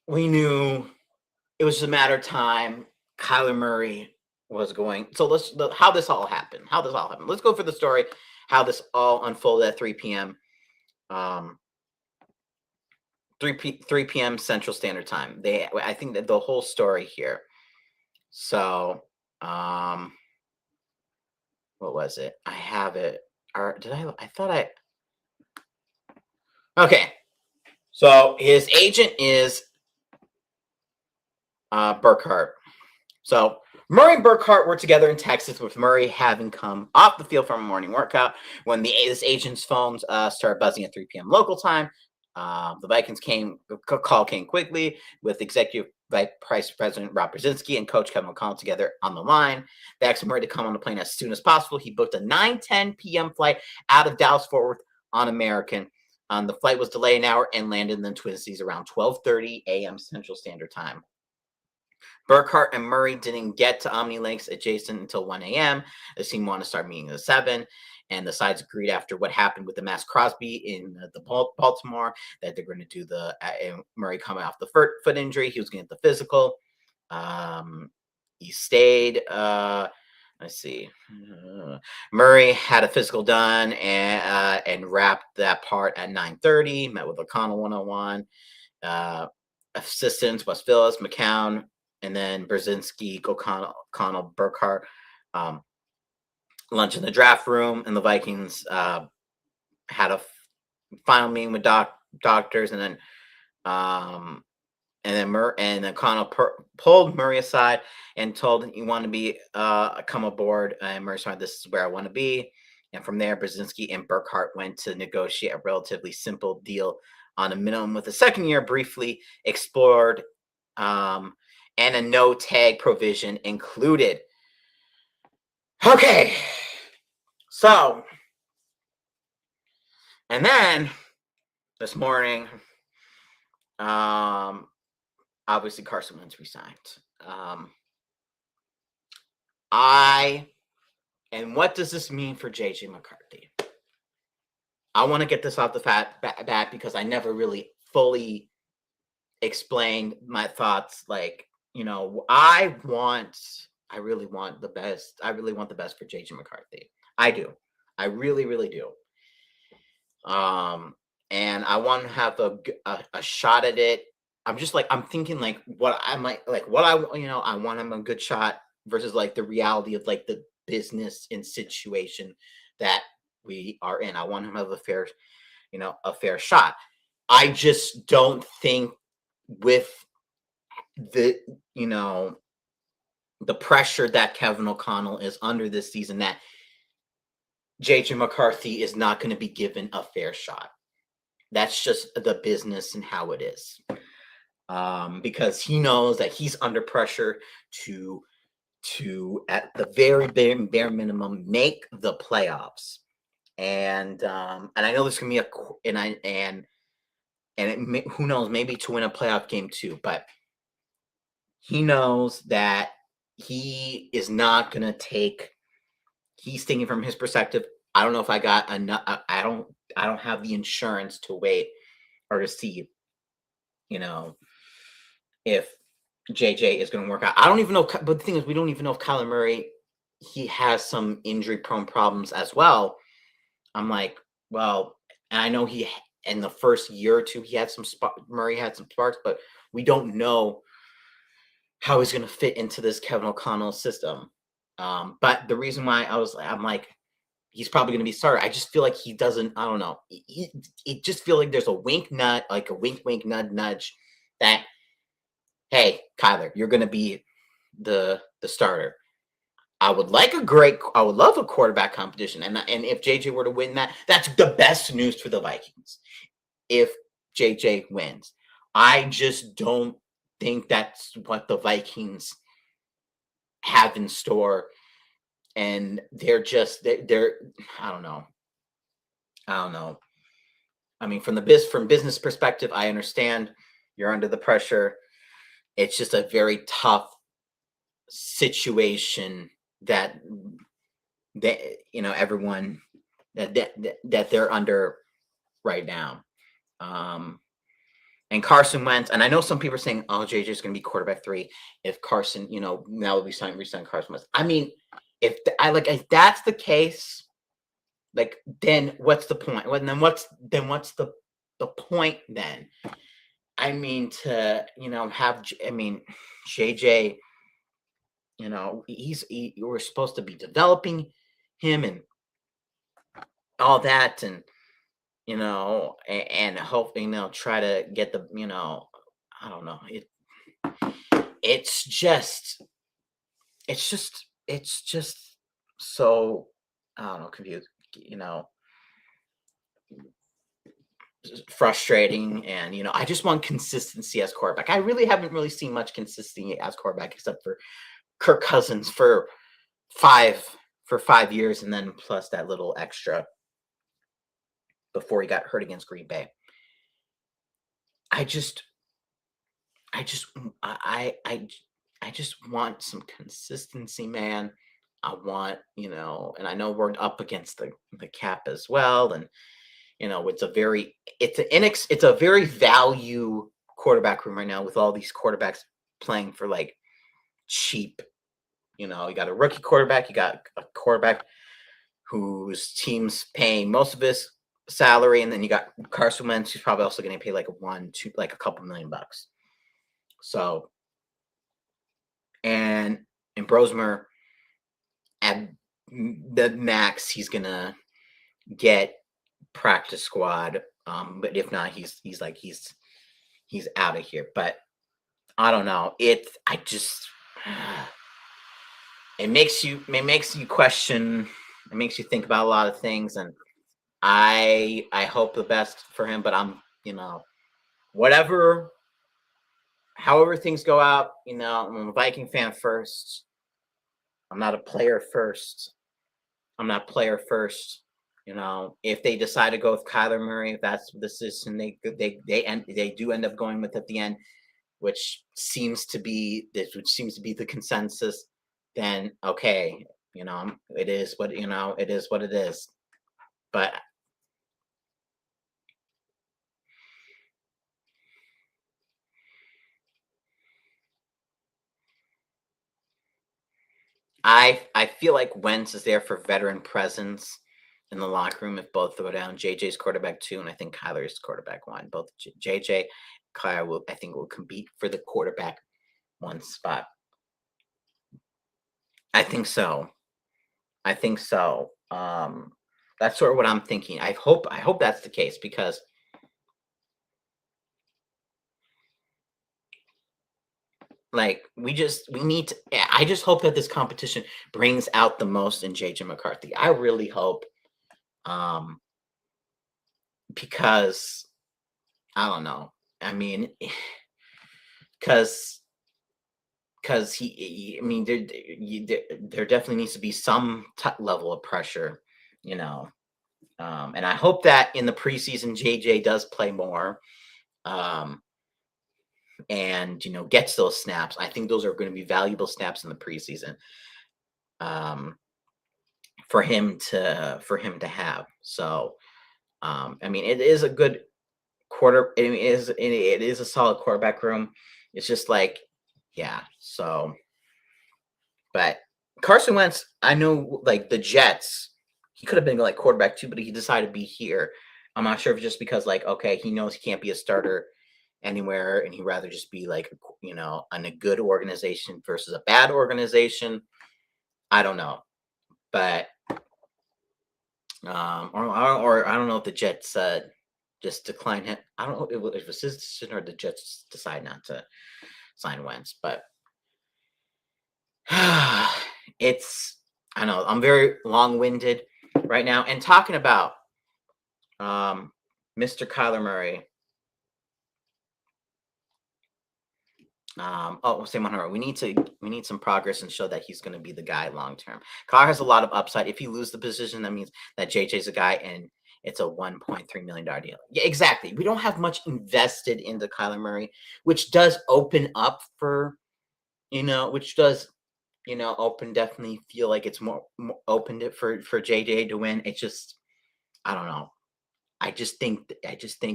S1: we knew it was just a matter of time. Kyler Murray was going. So how this all happened. Let's go for the story, how this all unfolded at 3 p.m. 3 p.m. Central Standard Time. I think that the whole story here. So, what was it? I have it. Or did I? I thought I. Okay. So his agent is Burkhart. So Murray and Burkhart were together in Texas, with Murray having come off the field from a morning workout when this agent's phones started buzzing at 3 p.m. local time. The Vikings call came quickly, with Executive Vice President Rob Brzezinski and Coach Kevin McConnell together on the line. They asked Murray to come on the plane as soon as possible. He booked a 9:10 p.m. flight out of Dallas-Fort Worth on American. The flight was delayed an hour and landed in the Twin Cities around 12:30 a.m. Central Standard Time. Burkhart and Murray didn't get to Omni Lakes adjacent until 1 a.m. The team wanted to start meeting at 7, and the sides agreed after what happened with the Mass Crosby in the Baltimore that they're going to do the Murray coming off the foot injury. He was going to get the physical. He stayed. Let's see. Murray had a physical done and wrapped that part at 9:30. Met with O'Connell 101. Assistants West Phillips, McCown, and then Brzezinski, O'Connell, Burkhart. Lunch in the draft room, and the Vikings had a final meeting with doctors, and then O'Connell pulled Murray aside and told him, "You want to be come aboard?" And Murray said, "This is where I want to be." And from there, Brzezinski and Burkhart went to negotiate a relatively simple deal on a minimum with a second year, briefly explored, and a no tag provision included. Okay. So, and then this morning, um, obviously Carson Wentz resigned. Um, and what does this mean for JJ McCarthy? I want to get this off the bat because I never really fully explained my thoughts. Like, I really want the best. I really want the best for JJ McCarthy. I do. I really, really do. And I want to have a shot at it. I'm thinking like what I might like what I want him a good shot versus like the reality of like the business and situation that we are in. I want him to have a fair shot. I just don't think with the you know the pressure that Kevin O'Connell is under this season that JJ McCarthy is not going to be given a fair shot. That's just the business and how it is. Because he knows that he's under pressure to at the very bare minimum make the playoffs. And I know this can be who knows, maybe to win a playoff game too, but he knows that he is not going to take. He's thinking from his perspective. I don't know if I got enough. I don't have the insurance to wait or to see, if JJ is going to work out. I don't even know. But the thing is, we don't even know if Kyler Murray, he has some injury prone problems as well. I'm like, well, and I know in the first year or two, Murray had some sparks, but we don't know how he's going to fit into this Kevin O'Connell system. But the reason why I'm like, he's probably going to be starter. I just feel like he doesn't. I don't know. It just feel like there's a wink, nudge that, hey, Kyler, you're going to be the starter. I would love a quarterback competition, and if JJ were to win that, that's the best news for the Vikings. If JJ wins, I just don't think that's what the Vikings have in store, and they're I don't know. I mean, from business perspective, I understand you're under the pressure. It's just a very tough situation that everyone that they're under right now. And Carson Wentz, and I know some people are saying, "Oh, JJ is going to be quarterback 3 if Carson, now that we resign Carson Wentz." I mean, if that's the case, like then what's the point? Well, then what's the point then? I mean, to have JJ, we're supposed to be developing him and all that, and and hoping they'll try to get the, I don't know. It's just so, I don't know, confused, frustrating. And, I just want consistency as quarterback. I really haven't really seen much consistency as quarterback except for Kirk Cousins for 5 years. And then plus that little extra before he got hurt against Green Bay. I just want some consistency, man. I want, and I know we're up against the cap as well, and it's a very value quarterback room right now with all these quarterbacks playing for like cheap. You got a rookie quarterback, you got a quarterback whose team's paying most of his salary, and then you got Carson Wentz, who's probably also going to pay like a couple $1,000,000. So, and Brosmer, at the max, he's gonna get practice squad. But if not, he's out of here. But I don't know. It makes you question. It makes you think about a lot of things, and I hope the best for him. But I'm however things go out, I'm a Viking fan first. I'm not a player first. I'm not player first. If they decide to go with Kyler Murray, if that's the decision they do end up going with at the end, which seems to be the consensus, then okay, it is what it is. But I feel like Wentz is there for veteran presence in the locker room if both go down. JJ's quarterback 2, and I think Kyler's quarterback 1. Both JJ, Kyler I think will compete for the quarterback 1 spot. I think so. I think so. That's sort of what I'm thinking. I hope that's the case because like we need to. I just hope that this competition brings out the most in JJ McCarthy. I really hope, because I don't know. I mean, because I mean, there definitely needs to be some level of pressure, you know. And I hope that in the preseason, JJ does play more, um, and gets those snaps. I think those are going to be valuable snaps in the preseason, um, for him to have. So, I mean, it is a good quarter. It is a solid quarterback room. It's just like, yeah. So, but Carson Wentz, I know, like the Jets, he could have been like quarterback too, but he decided to be here. I'm not sure if it's just because like, okay, he knows he can't be a starter anywhere, and he'd rather just be like, in a good organization versus a bad organization. I don't know, but or I don't know if the Jets just decline him. I don't know if it was his decision or the Jets decide not to sign Wentz, but it's I know I'm very long-winded right now and talking about um, Mr. Kyler Murray. Same on her. We need some progress and show that he's going to be the guy long term. Kyler has a lot of upside. If you lose the position, that means that JJ's a guy, and it's a $1.3 million deal. Yeah, exactly. We don't have much invested into Kyler Murray, which does open up for which does definitely feel like it's more opened it for JJ to win. It's just I don't know. I just think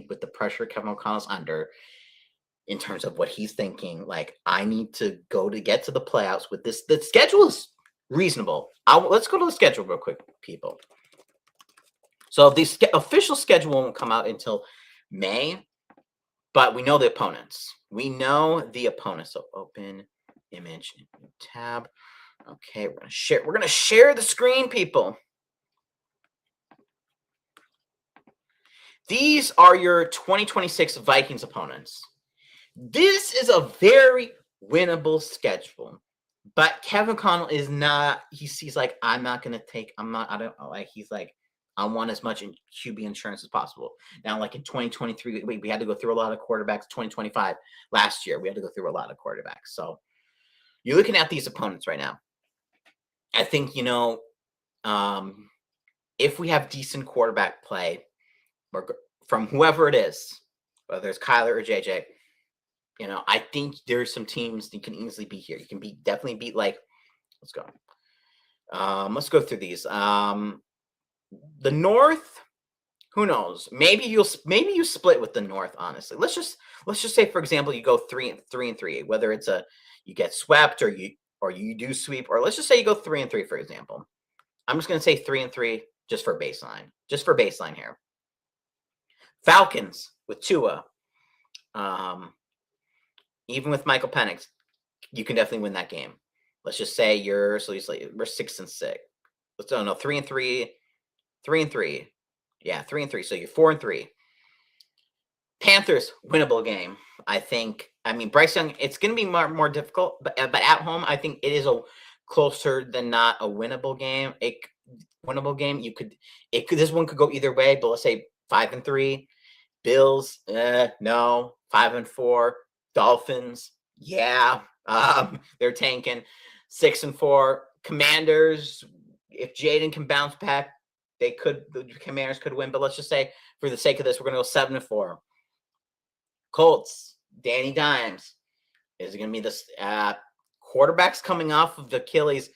S1: with the pressure Kevin O'Connell's under in terms of what he's thinking, like I need to go to get to the playoffs with this. The schedule is reasonable. Let's go to the schedule real quick, people. So the official schedule won't come out until May, but we know the opponents. So open image tab. Okay, we're gonna share. We're gonna share the screen, people. These are your 2026 Vikings opponents. This is a very winnable schedule, but Kevin Connell is not. He's like, I'm not gonna take. I'm not. I don't like. He's like, I want as much in QB insurance as possible. Now, like in 2023, we had to go through a lot of quarterbacks. 2025, last year, we had to go through a lot of quarterbacks. So you're looking at these opponents right now. I think if we have decent quarterback play, from whoever it is, whether it's Kyler or JJ, I think there's some teams that can easily beat here. You can definitely beat like, let's go. Let's go through these. The North, who knows? Maybe you split with the North. Honestly, let's just say, for example, you go 3-3, whether it's you get swept or you do sweep, or let's just say you go 3-3, for example. I'm just gonna say 3-3 just for baseline here. Falcons with Tua. Even with Michael Penix, you can definitely win that game. Let's just say we're 6-6. Let's 3-3, 3-3. Yeah, 3-3. So you're 4-3. Panthers, winnable game. I think. I mean, Bryce Young. It's going to be more difficult, but at home, I think it is a closer than not a winnable game. Winnable game. This one could go either way, but let's say 5-3. Bills, no. 5-4. Dolphins, yeah. They're tanking. 6-4. Commanders, if Jaden can bounce back, the Commanders could win. But let's just say, for the sake of this, we're going to go 7-4. Colts, Danny Dimes. Is it going to be this quarterbacks coming off of the Achilles?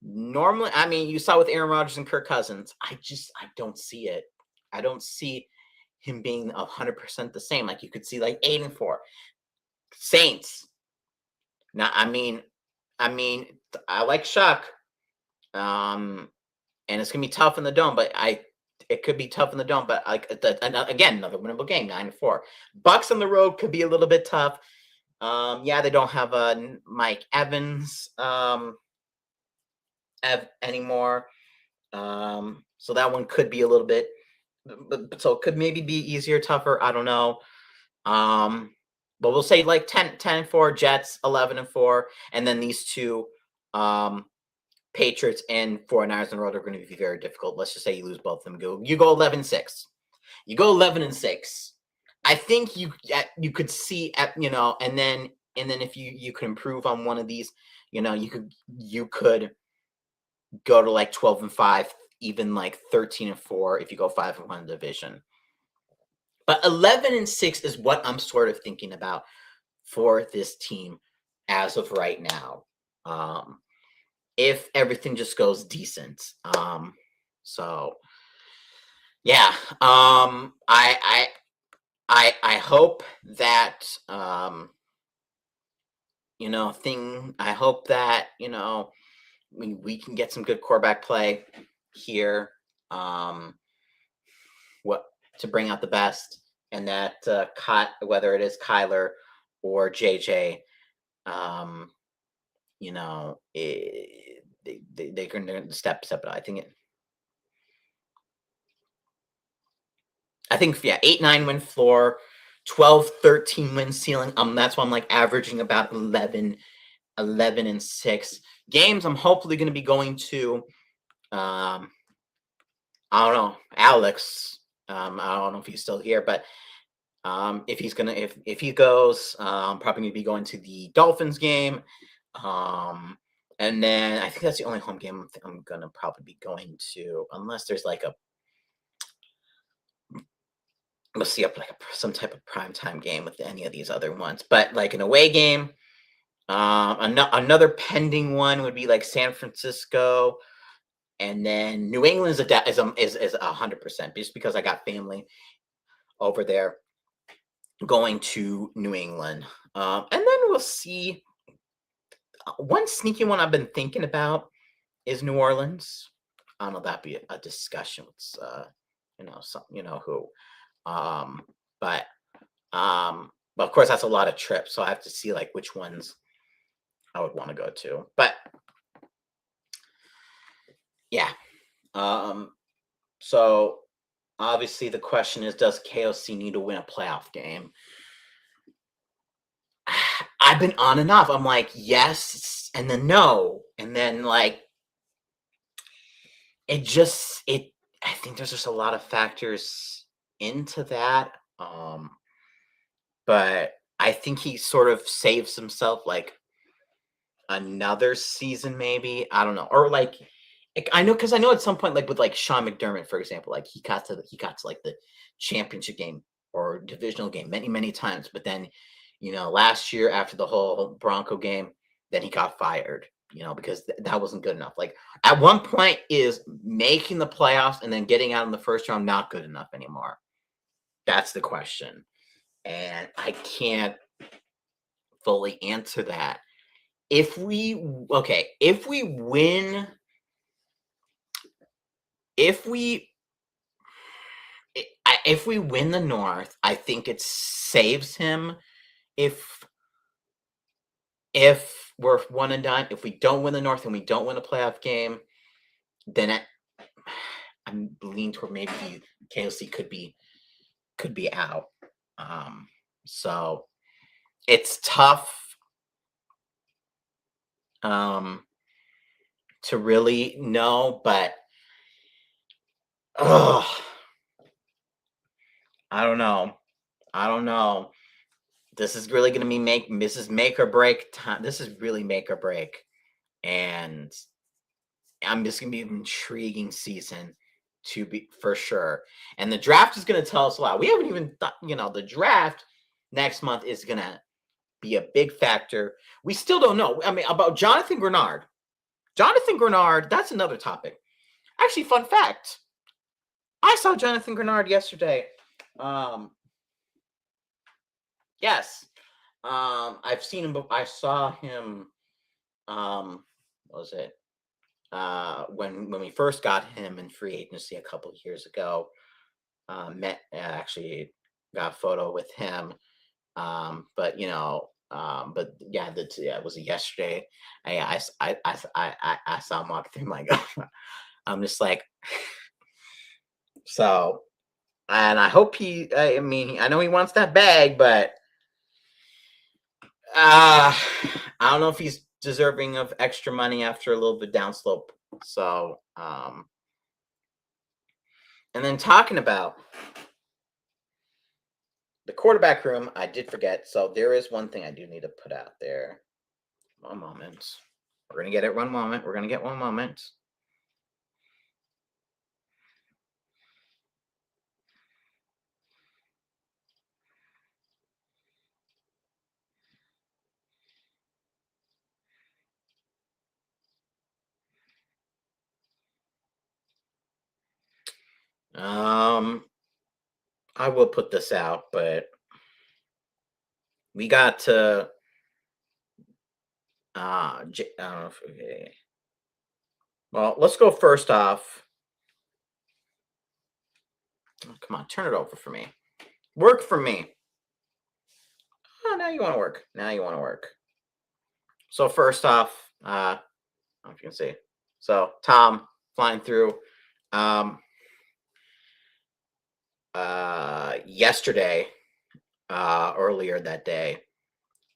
S1: Normally, I mean, you saw with Aaron Rodgers and Kirk Cousins. I don't see it. I don't see him being 100% the same. Like you could see like 8-4. Saints. Now, I mean, I like Shock. And it's gonna be tough in the dome, but it could be tough in the dome. But like again, another winnable game, 9-4. Bucks on the road could be a little bit tough. Yeah, they don't have Mike Evans anymore. So that one could be a little bit, so it could maybe be easier, tougher. I don't know. But we'll say like 10-4, Jets 11-4, and then these two, Patriots and 49ers in a row are going to be very difficult. Let's just say you lose both of them. You go 11-6. You go 11-6. I think you could see and then if you could improve on one of these, you could go to like 12-5, even like 13-4 if you go 5-1 division. But 11-6 is what I'm sort of thinking about for this team as of right now. If everything just goes decent. So yeah. I hope that I hope that we can get some good quarterback play here. What to bring out the best, and that whether it is Kyler or JJ, they're going to step it up. I think 8-9 win floor, 12-13 win ceiling. That's why I'm like averaging about 11-6 games. I'm hopefully going to be going to I don't know, Alex. I don't know if he's still here, but if he goes, I'm probably going to be going to the Dolphins game. And then I think that's the only home game I'm going to probably be going to, unless there's like let's see, some type of primetime game with any of these other ones. But like an away game, another pending one would be like San Francisco, and then New England is 100%, just because I got family over there going to New England. And then we'll see. One sneaky one I've been thinking about is New Orleans. I don't know, that'd be a discussion with who. But of course that's a lot of trips, so I have to see like which ones I would want to go to. But yeah. So obviously the question is, does KOC need to win a playoff game? I've been on and off. I'm like, yes, and then no. And then like I think there's just a lot of factors into that. But I think he sort of saves himself like another season, maybe. I don't know. Or like I know at some point, like with like Sean McDermott, for example, like he got to like the championship game or divisional game many times, but then last year after the whole Bronco game, then he got fired, because that wasn't good enough. Like at one point, is making the playoffs and then getting out in the first round not good enough anymore? That's the question, and I can't fully answer that. If we win, if we win the North, I think it saves him. If we're one and done, if we don't win the North and we don't win a playoff game, then I'm leaning toward maybe KOC could be out. So it's tough to really know, but I don't know. This is really going to be make or break time. This is really make or break. And This gonna be an intriguing season to be for sure. And the draft is gonna tell us a lot. We haven't even thought, the draft next month is gonna be a big factor. We still don't know. I mean, about Jonathan Grenard. Jonathan Grenard, that's another topic. Actually, fun fact. I saw Jonathan Grenard yesterday. Yes. I've seen him. I saw him. What was it? When we first got him in free agency a couple of years ago. Actually got a photo with him. But it was yesterday. I saw him walk through my. I'm just like, so, and I hope I mean, I know he wants that bag, but I don't know if he's deserving of extra money after a little bit downslope. So, and then talking about the quarterback room, I did forget. So there is one thing I do need to put out there. One moment. We're going to get it one moment. We're going to get one moment. I will put this out, but we got to I don't know if, okay. Well, let's go first off. Oh, come on, turn it over for me. Work for me. Oh, now you want to work. Now you want to work. So first off, I don't know if you can see. So Tom flying through. Yesterday, earlier that day,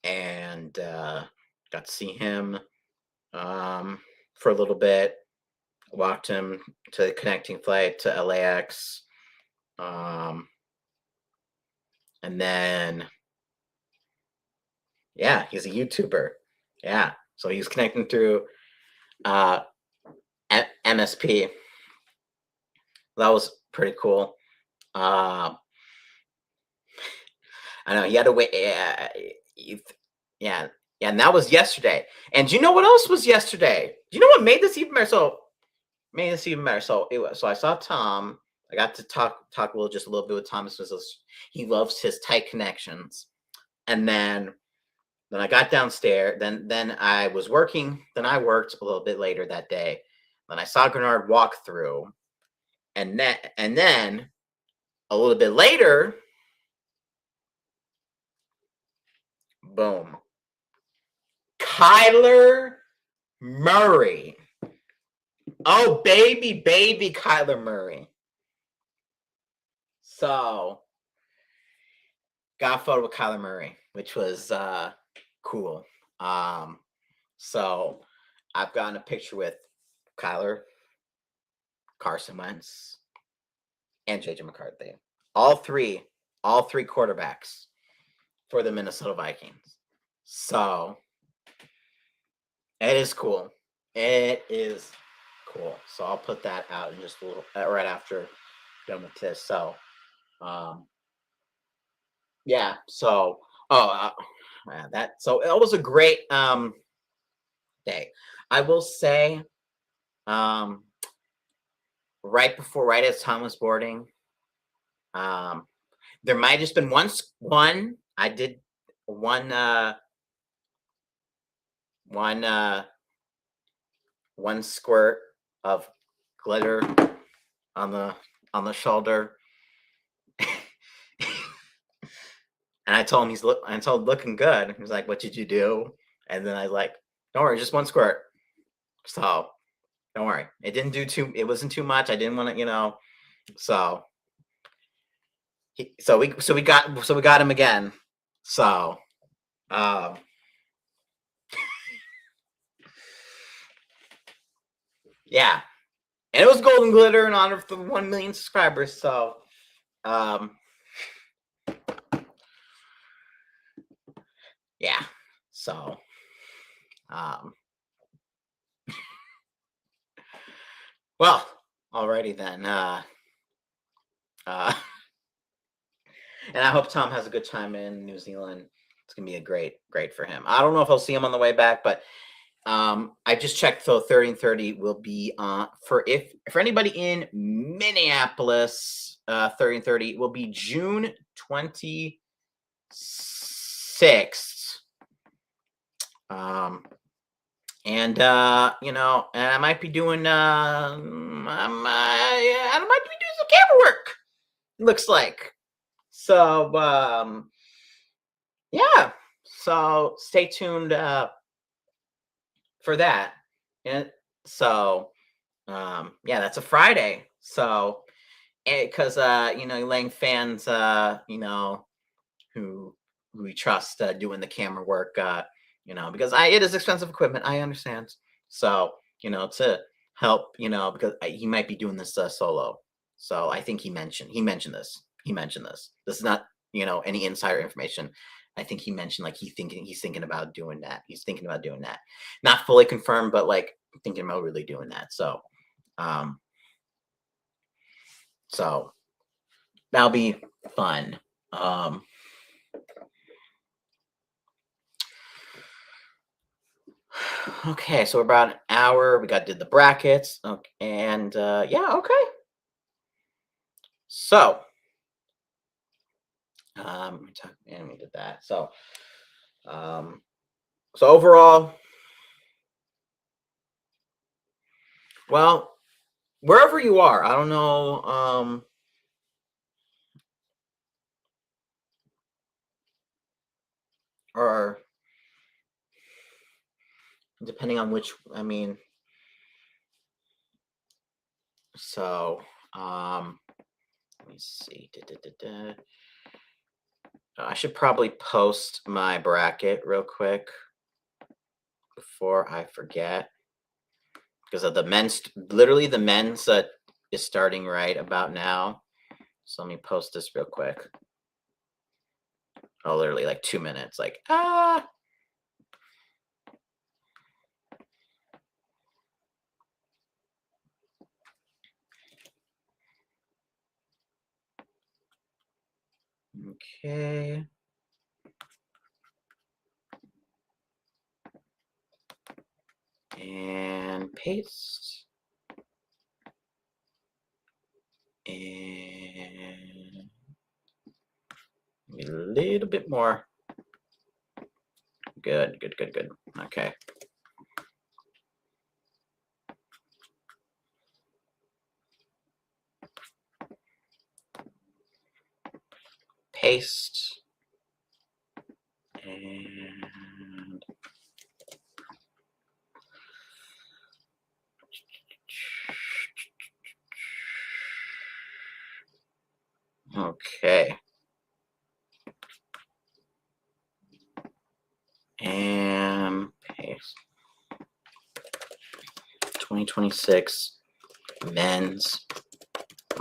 S1: and got to see him for a little bit. Walked him to the connecting flight to LAX. And then, yeah, he's a YouTuber. Yeah. So he's connecting through MSP. That was pretty cool. I know he had to wait. Yeah. And that was yesterday. And do you know what else was yesterday? Do you know what made this even better? So I saw Tom. I got to talk a little bit with Thomas. He loves his tight connections. And then I got downstairs. Then I was working. Then I worked a little bit later that day. Then I saw Grenard walk through. And then a little bit later, boom, Kyler Murray. Oh, baby Kyler Murray. So, got a photo with Kyler Murray, which was cool. So, I've gotten a picture with Kyler, Carson Wentz, and JJ McCarthy. All three quarterbacks for the Minnesota Vikings. So, it is cool. It is cool. So I'll put that out in just a little right after done with this. So, yeah. So, so it was a great day. I will say, right as Tom was boarding, there might have just been one. I did one squirt of glitter on the shoulder. And I told him looking good. He was like, "What did you do?" And then I was like, "Don't worry, just one squirt." So don't worry. It wasn't too much. I didn't want to, so we got him again. So yeah. And it was golden glitter in honor of the 1 million subscribers. So yeah. So Well, alrighty then. Uh, and I hope Tom has a good time in New Zealand. It's gonna be a great for him. I don't know if I'll see him on the way back, but I just checked. So 30 and 30 will be for anybody in Minneapolis. 30 and 30 will be June 26th. And and I might be doing I might be doing some camera work. Looks like. So yeah. So stay tuned for that. And so yeah, that's a Friday. So because Lang fans who we trust doing the camera work because it is expensive equipment, I understand. So to help because he might be doing this solo. So I think he mentioned this is not any insider information. I think he mentioned like he's thinking about doing that, not fully confirmed, but like thinking about really doing that. Um so that'll be fun. Okay, so we're about an hour. We did the brackets. Okay, and yeah, okay. So, and we did that. Um, so overall, well, wherever you are, I don't know, or depending on which, so, let me see. I should probably post my bracket real quick before I forget because of the men's. Literally, the men's is starting right about now. So let me post this real quick. Oh, literally like 2 minutes. Like okay. And paste. And a little bit more. Good. Okay. Paste. And okay. And paste. 2026 men's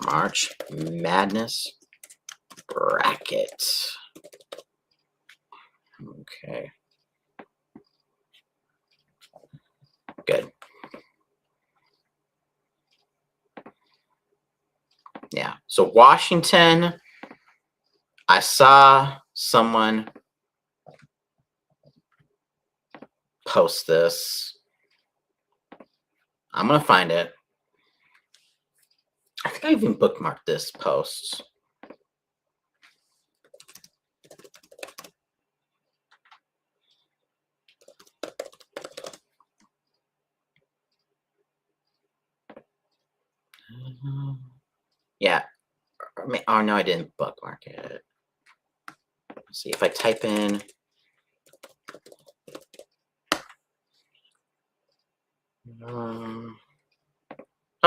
S1: March Madness bracket. Okay. Good. Yeah. So Washington, I saw someone post this. I'm gonna find it. I think I even bookmarked this post. Yeah. Oh no, I didn't bookmark it. Let's see if I type in. Oh,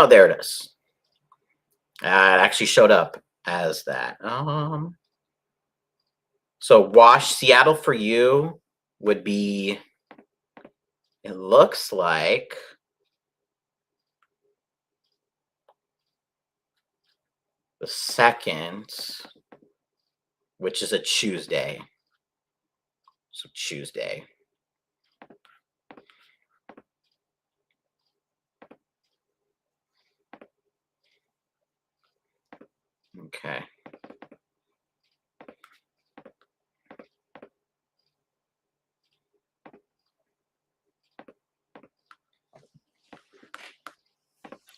S1: there it is. It actually showed up as that. So Seattle for you would be. It looks like the 2nd, which is a Tuesday. So Tuesday. Okay.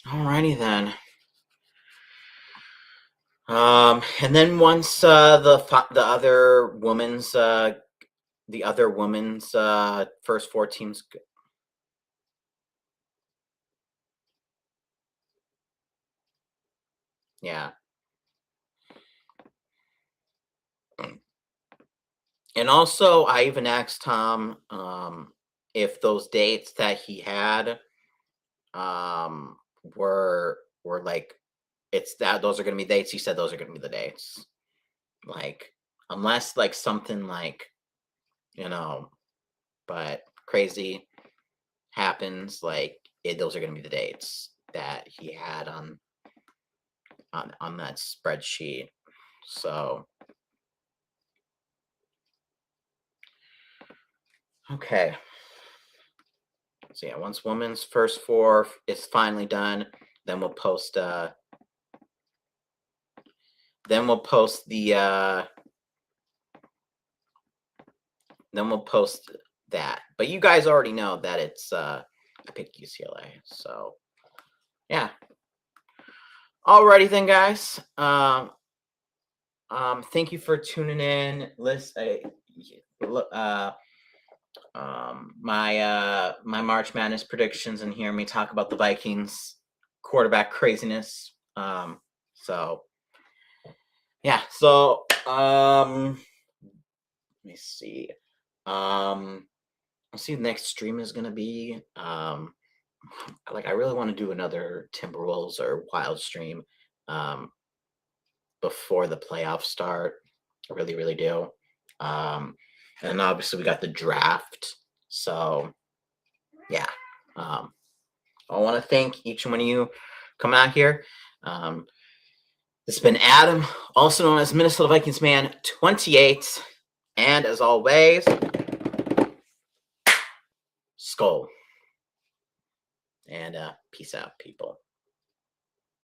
S1: Alrighty then. And then once the other women's first four teams. Yeah. And also, I even asked Tom if those dates that he had were like it's that those are going to be dates. He said those are going to be the dates. Like unless like something like you know, but crazy happens, like those are going to be the dates that he had on that spreadsheet. So okay. So yeah, once women's first four is finally done, then we'll post the then we'll post that. But you guys already know that it's I picked UCLA. So yeah. Alrighty then guys. Thank you for tuning in. My March Madness predictions and hear me talk about the Vikings quarterback craziness. So yeah, so let me see. I'll see the next stream is gonna be. Like I really want to do another Timberwolves or Wild stream before the playoffs start. I really, really do. And obviously we got the draft. So yeah. I want to thank each one of you coming out here. It's been Adam, also known as Minnesota Vikings Man 28. And as always, Skull. And peace out, people.